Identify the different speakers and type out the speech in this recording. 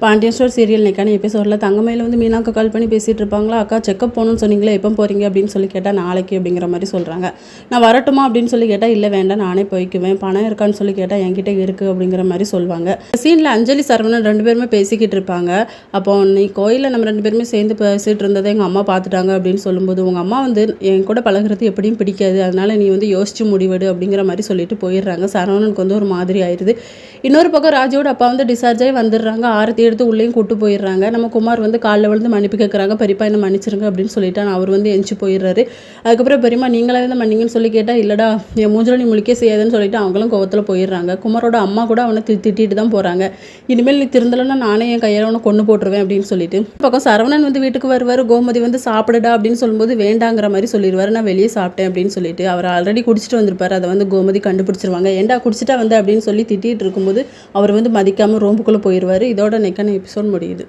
Speaker 1: Pandian store serial நெக்கான எபிசோடில் தங்கமயில வந்து மீனாக்கு கால் பண்ணி பேசிகிட்டு இருப்பாங்களா, அக்கா செக்கப் போகணும்னு சொன்னீங்களே எப்போ போகிறீங்க அப்படின்னு சொல்லி கேட்டால் நாளைக்கு அப்படிங்கிற மாதிரி சொல்கிறாங்க. நான் வரட்டுமா அப்படின்னு சொல்லி கேட்டால் இல்லை வேண்டாம் நானே போய்க்குவேன், பணம் இருக்கான்னு சொல்லி கேட்டால் என்கிட்ட இருக்குது அப்படிங்கிற மாதிரி சொல்லுவாங்க. சீனில் அஞ்சலி சரவணன் 2 பேருமே பேசிக்கிட்டு இருப்பாங்க. அப்போ நீ கோயிலில் நம்ம 2 பேருமே சேர்ந்து பேசிகிட்டு இருந்ததை எங்கள் அம்மா பார்த்துட்டாங்க அப்படின்னு சொல்லும்போது, உங்கள் அம்மா வந்து என் கூட பழகிறது எப்படியும் பிடிக்காது, அதனால் நீ வந்து யோசிச்சு முடிவெடு அப்படிங்கிற மாதிரி சொல்லிட்டு போயிடுறாங்க. சரவணனுக்கு வந்து ஒரு மாதிரி ஆயிடுது. இன்னொரு பக்கம் ராஜோட அப்பா வந்து டிஸ்சார்ஜ் ஆகி வந்துடுறாங்க. ஆரத்தி எடுத்து உள்ளேயும் கூட்டு போயிடுறாங்க. நம்ம குமார் வந்து காலில் விழுந்து மன்னிப்பு கேட்குறாங்க. பெரியப்பா என்ன மன்னிச்சிருங்க அப்படின்னு சொல்லிட்டு அவர் வந்து எஞ்சி போயிடுறாரு. அதுக்கப்புறம் பெரியம்மா நீங்களே தான் மன்னிங்கன்னு சொல்லி கேட்டால் இல்லைடா என் மூஞ்சில் நீ முழிக்க செய்யாதுன்னு சொல்லிட்டு அவங்களும் கோவத்தில் போயிடுறாங்க. குமாரோட அம்மா கூட அவனை திட்டிட்டு தான் போகிறாங்க. இனிமேல் நீ திருந்தலைன்னா நானே என் கையால் அவனை கொண்டு போட்டுருவேன் அப்படின்னு சொல்லிட்டு. பக்கம் சரவணன் வந்து வீட்டுக்கு வருவார். கோமதி வந்து சாப்பிடுடா அப்படின்னு சொல்லும்போது வேண்டாங்கிற மாதிரி சொல்லிடுவார். நான் வெளியே சாப்பிட்டேன் அப்படின்னு சொல்லிட்டு. அவர் ஆல்ரெடி குடிச்சிட்டு வந்திருப்பார். அதை வந்து கோமதி கண்டுபிடிச்சிருவாங்க. ஏண்டா குடிச்சிட்டா வந்து அப்படின்னு சொல்லி திட்டிகிட்டு இருக்கும்போது அவர் வந்து மதிக்காமல் ரூமுக்குள்ளே போயிடுவார். இதோட நெக்கான எபிசோட் முடியுது.